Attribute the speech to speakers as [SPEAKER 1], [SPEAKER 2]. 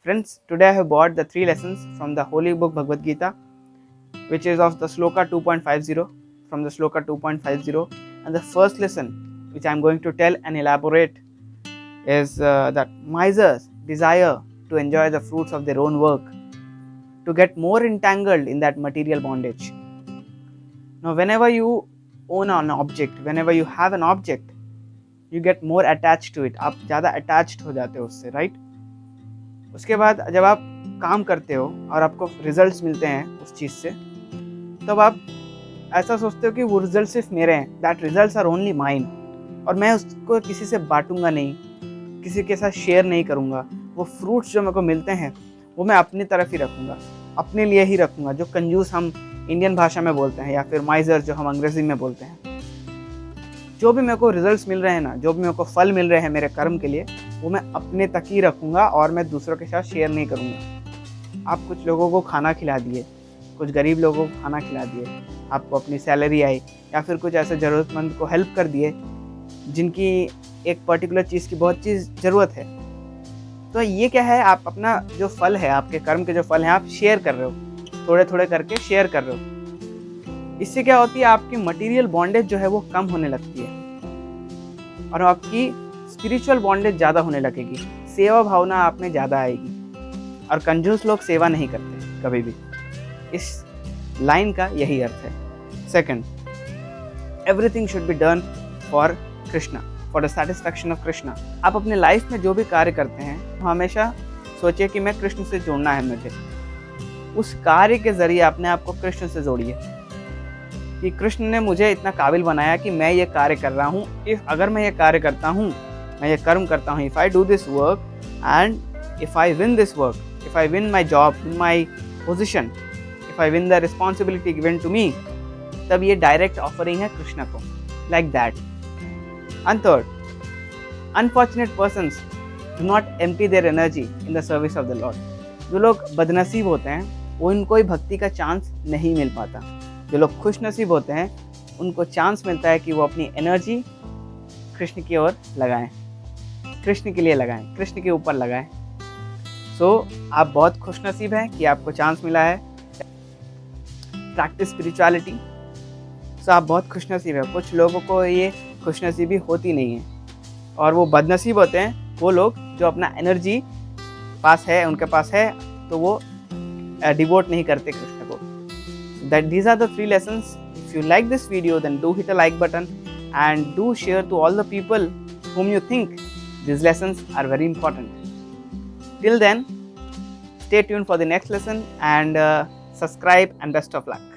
[SPEAKER 1] Friends, today I have brought the 3 lessons from the holy book Bhagvad Gita, which is of the Sloka 2.50, from the Sloka 2.50. And the first lesson which I am going to tell and elaborate is that misers desire to enjoy the fruits of their own work, to get more entangled in that material bondage. Now, whenever you own an object, whenever you have an object, you get more attached to it. आप ज़्यादा attached हो जाते हो उससे, right? उसके बाद जब आप काम करते हो और आपको रिजल्ट्स मिलते हैं उस चीज़ से, तब आप ऐसा सोचते हो कि वो रिजल्ट सिर्फ मेरे हैं, that results are only mine, और मैं उसको किसी से बांटूंगा नहीं, किसी के साथ शेयर नहीं करूंगा। वो फ्रूट्स जो मेरे को मिलते हैं वो मैं अपनी तरफ ही रखूंगा, अपने लिए ही रखूंगा। जो कंजूस हम इंडियन भाषा में बोलते हैं, या फिर माइजर जो हम अंग्रेजी में बोलते हैं, जो भी मेरे को रिजल्ट्स मिल रहे हैं ना, जो भी मेरे को फल मिल रहे हैं मेरे कर्म के लिए, वो मैं अपने तक ही रखूंगा और मैं दूसरों के साथ शेयर नहीं करूंगा। आप कुछ लोगों को खाना खिला दिए, कुछ गरीब लोगों को खाना खिला दिए, आपको अपनी सैलरी आई, या फिर कुछ ऐसे ज़रूरतमंद को हेल्प कर दिए जिनकी एक पर्टिकुलर चीज़ की बहुत ज़रूरत है, तो ये क्या है, आप अपना जो फल है, आपके कर्म के जो फल हैं, आप शेयर कर रहे हो, थोड़े थोड़े करके शेयर कर रहे हो। इससे क्या होती है, आपकी मटेरियल बॉन्डेज जो है वो कम होने लगती है और आपकी स्पिरिचुअल बॉन्डेज ज़्यादा होने लगेगी, सेवा भावना आप में ज़्यादा आएगी। और कंजूस लोग सेवा नहीं करते कभी भी, इस लाइन का यही अर्थ है। Second, everything should be done for Krishna, for the satisfaction of Krishna. आप अपने लाइफ में जो भी कार्य करते हैं, हमेशा सोचिए कि मैं कृष्ण से जुड़ना है मुझे। उस कार्य के जरिए अपने आप को कृष्ण से जोड़िए कि कृष्ण ने मुझे इतना काबिल बनाया कि मैं ये कार्य कर रहा हूँ। अगर मैं ये कार्य करता हूँ, मैं ये कर्म करता हूँ, if I do this work and if I win this work, if I win my job, win my position, if I win the responsibility given to me, तब ये डायरेक्ट ऑफरिंग है कृष्ण को, like that. And third, unfortunate persons do not empty their energy in the service of the lord. जो लोग बदनसीब होते हैं वो इनको भक्ति का चांस नहीं मिल पाता। जो लोग खुश नसीब होते हैं उनको चांस मिलता है कि वो अपनी एनर्जी कृष्ण की ओर लगाएं, कृष्ण के लिए लगाएं, कृष्ण के ऊपर लगाएं। आप बहुत खुश नसीब हैं कि आपको चांस मिला है प्रैक्टिस स्पिरिचुअलिटी। आप बहुत खुश नसीब है। कुछ लोगों को ये खुश नसीबी होती नहीं है, और वो बदनसीब होते हैं वो लोग जो अपना एनर्जी पास है, उनके पास है, तो वो डिवोट नहीं करते कृष्ण को। That these are the 3 lessons. If you like this video, then do hit a like button and do share to all the people whom you think these lessons are very important. Till then, stay tuned for the next lesson and subscribe, and best of luck.